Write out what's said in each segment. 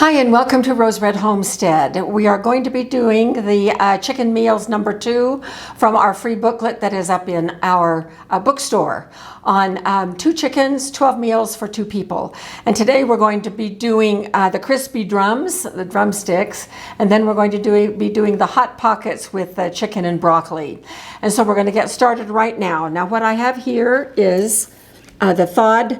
Hi and welcome to Rose Red Homestead. We are going to be doing the chicken meals number 2 from our free booklet that is up in our bookstore on 2 chickens, 12 meals for 2 people. And today we're going to be doing the crispy drums, the drumsticks, and then we're going to be doing the hot pockets with the chicken and broccoli. And so we're going to get started right now. Now what I have here is the thawed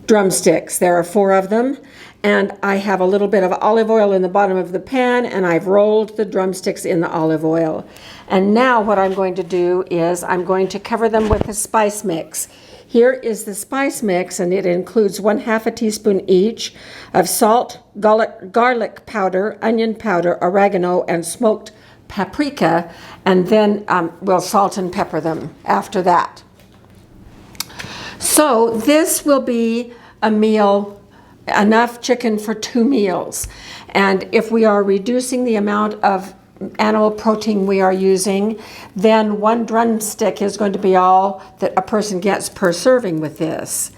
drumsticks. There are 4 of them. And I have a little bit of olive oil in the bottom of the pan, and I've rolled the drumsticks in the olive oil. And now what I'm going to do is I'm going to cover them with the spice mix. Here is the spice mix, and it includes 1/2 teaspoon each of salt, garlic powder, onion powder, oregano, and smoked paprika, and then we'll salt and pepper them after that. So this will be a meal, enough chicken for 2 meals. And if we are reducing the amount of animal protein we are using, then 1 drumstick is going to be all that a person gets per serving with this.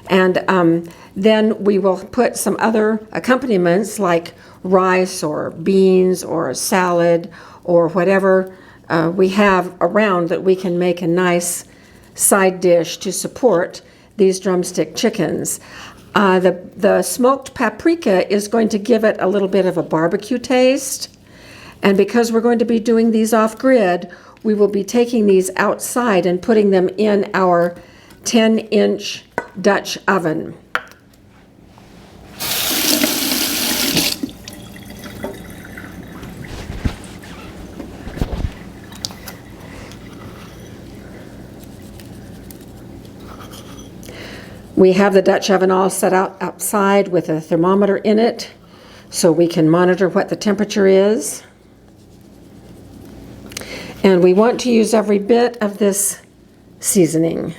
And then we will put some other accompaniments like rice or beans or salad or whatever we have around that we can make a nice side dish to support these drumstick chickens. The smoked paprika is going to give it a little bit of a barbecue taste. And because we're going to be doing these off-grid, we will be taking these outside and putting them in our 10-inch Dutch oven. We have the Dutch oven all set out outside with a thermometer in it so we can monitor what the temperature is. And we want to use every bit of this seasoning.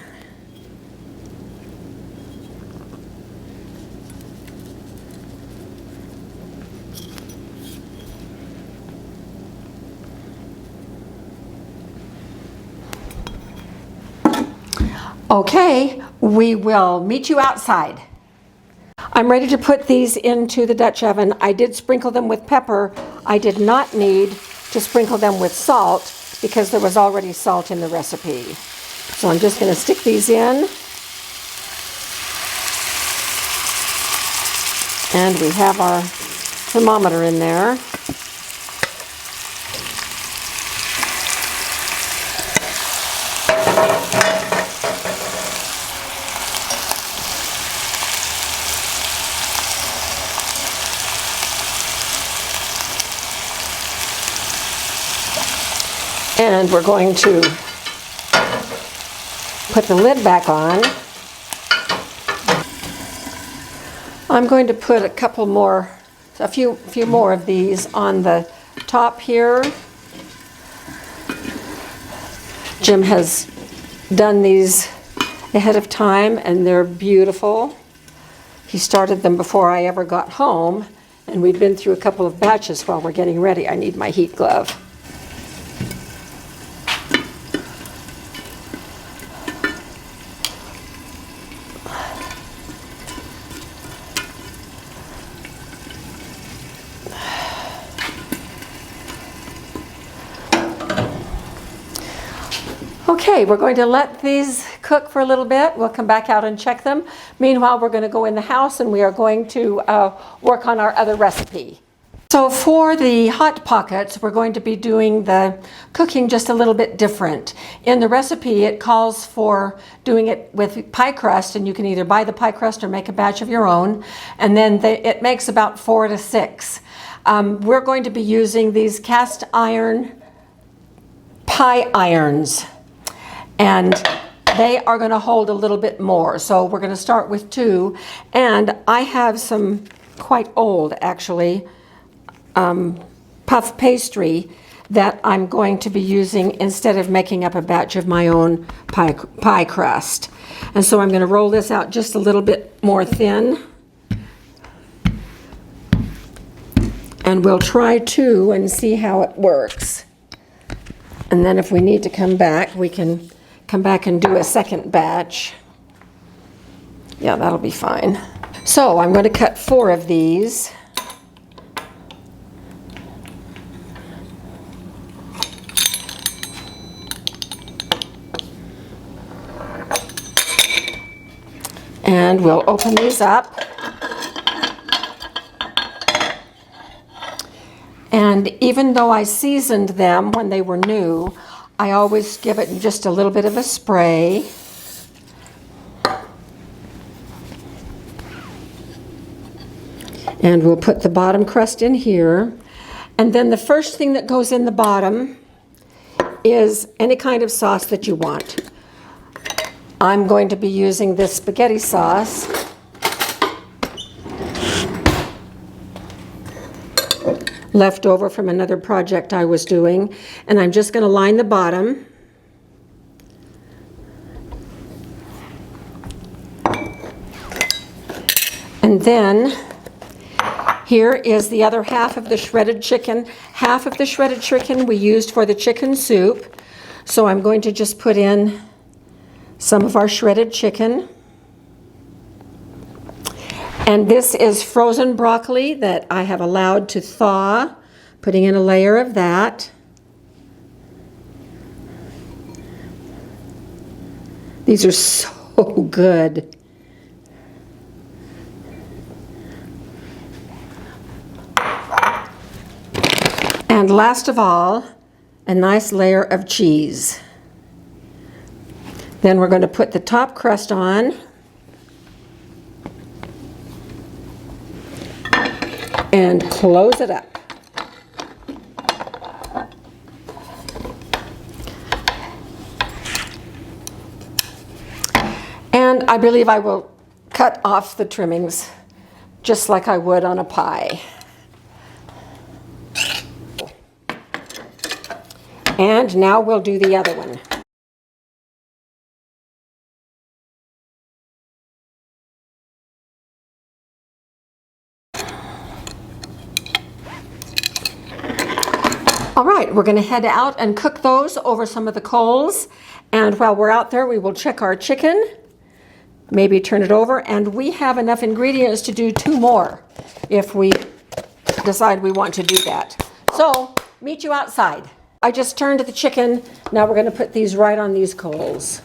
Okay, we will meet you outside. I'm ready to put these into the Dutch oven. I did sprinkle them with pepper. I did not need to sprinkle them with salt because there was already salt in the recipe. So I'm just going to stick these in. And we have our thermometer in there. And we're going to put the lid back on. I'm going to put a few more of these on the top here. Jim has done these ahead of time and they're beautiful. He started them before I ever got home, and we've been through a couple of batches while we're getting ready. I need my heat glove. Okay, we're going to let these cook for a little bit. We'll come back out and check them. Meanwhile, we're going to go in the house and we are going to work on our other recipe. So for the hot pockets, we're going to be doing the cooking just a little bit different. In the recipe, it calls for doing it with pie crust, and you can either buy the pie crust or make a batch of your own. And then it makes about 4 to 6. We're going to be using these cast iron pie irons. And they are going to hold a little bit more. So we're going to start with 2. And I have some quite old, actually, puff pastry that I'm going to be using instead of making up a batch of my own pie crust. And so I'm going to roll this out just a little bit more thin. And we'll try 2 and see how it works. And then if we need to come back, we can come back and do a second batch. Yeah, that'll be fine. So I'm going to cut 4 of these. And we'll open these up. And even though I seasoned them when they were new, I always give it just a little bit of a spray. And we'll put the bottom crust in here. And then the first thing that goes in the bottom is any kind of sauce that you want. I'm going to be using this spaghetti sauce. Left over from another project I was doing. And I'm just going to line the bottom. And then here is the other half of the shredded chicken. Half of the shredded chicken we used for the chicken soup. So I'm going to just put in some of our shredded chicken. And this is frozen broccoli that I have allowed to thaw, putting in a layer of that. These are so good. And last of all, a nice layer of cheese. Then we're going to put the top crust on. And close it up. And I believe I will cut off the trimmings just like I would on a pie. And now we'll do the other one. All right, we're going to head out and cook those over some of the coals. And while we're out there, we will check our chicken, maybe turn it over, and we have enough ingredients to do 2 more if we decide we want to do that. So, meet you outside. I just turned the chicken. Now we're going to put these right on these coals.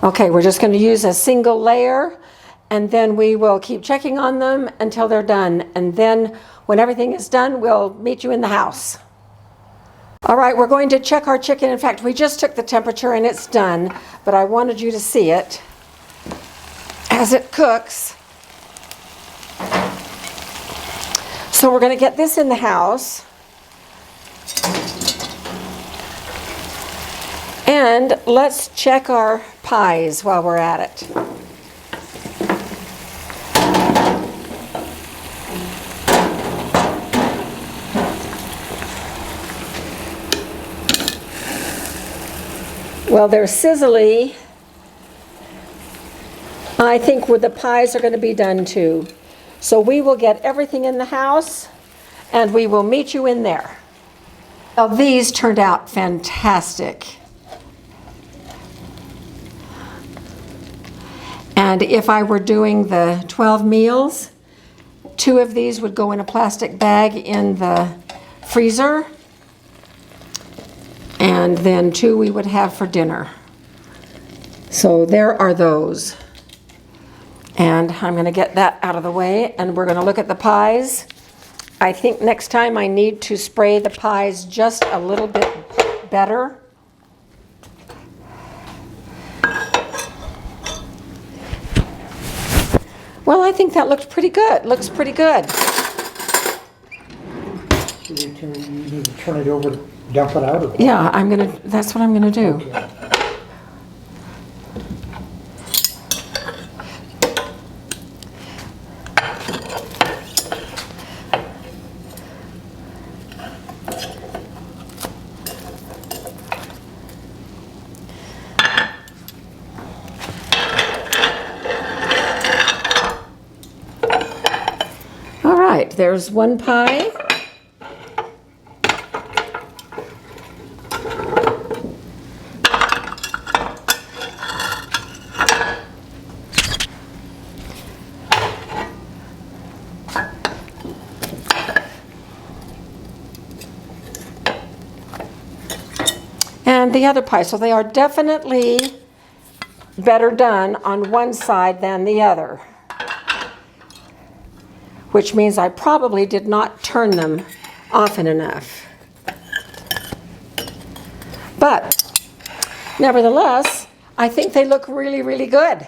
Okay, we're just going to use a single layer, and then we will keep checking on them until they're done. And then when everything is done, we'll meet you in the house. All right, we're going to check our chicken. In fact, we just took the temperature and it's done, but I wanted you to see it as it cooks. So we're going to get this in the house. And let's check our pies while we're at it. Well, they're sizzly. I think the pies are going to be done too. So we will get everything in the house and we will meet you in there. Well, these turned out fantastic. And if I were doing the 12 meals, 2 of these would go in a plastic bag in the freezer. And then 2 we would have for dinner. So there are those. And I'm going to get that out of the way, and we're going to look at the pies. I think next time I need to spray the pies just a little bit better. Well, I think that looked pretty good. Looks pretty good. You need to turn it over, dump it out? Or Yeah, that's what I'm gonna do. Okay. All right, there's one pie. the other pie. So they are definitely better done on one side than the other, which means I probably did not turn them often enough. But nevertheless, I think they look really, really good.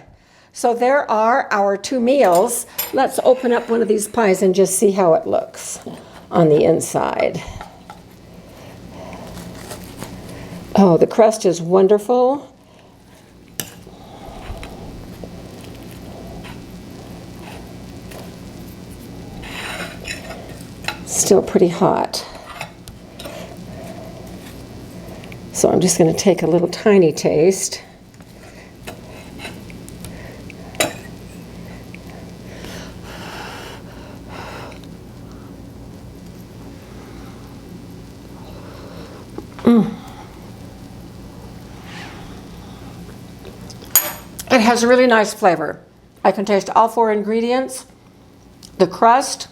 So there are our 2 meals. Let's open up one of these pies and just see how it looks on the inside. Oh, the crust is wonderful. Still pretty hot. So I'm just going to take a little tiny taste. It has a really nice flavor. I can taste all 4 ingredients. The crust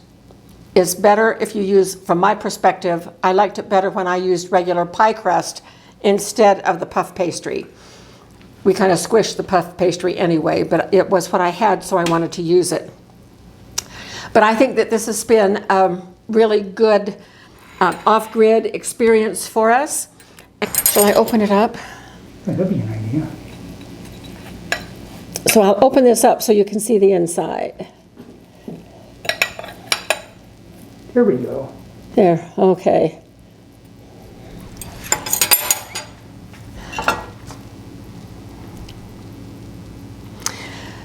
is better if you use, from my perspective, I liked it better when I used regular pie crust instead of the puff pastry. We kind of squished the puff pastry anyway, but it was what I had, so I wanted to use it. But I think that this has been a really good off-grid experience for us. Shall I open it up? That'd be an idea. So I'll open this up so you can see the inside. Here we go. There, okay.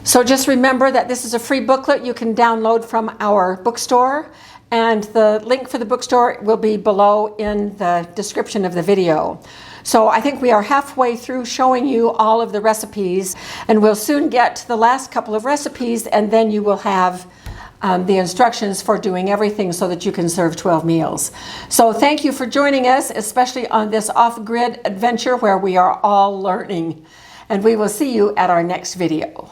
So just remember that this is a free booklet you can download from our bookstore, and the link for the bookstore will be below in the description of the video. So I think we are halfway through showing you all of the recipes, and we'll soon get to the last couple of recipes, and then you will have the instructions for doing everything so that you can serve 12 meals. So thank you for joining us, especially on this off-grid adventure where we are all learning. And we will see you at our next video.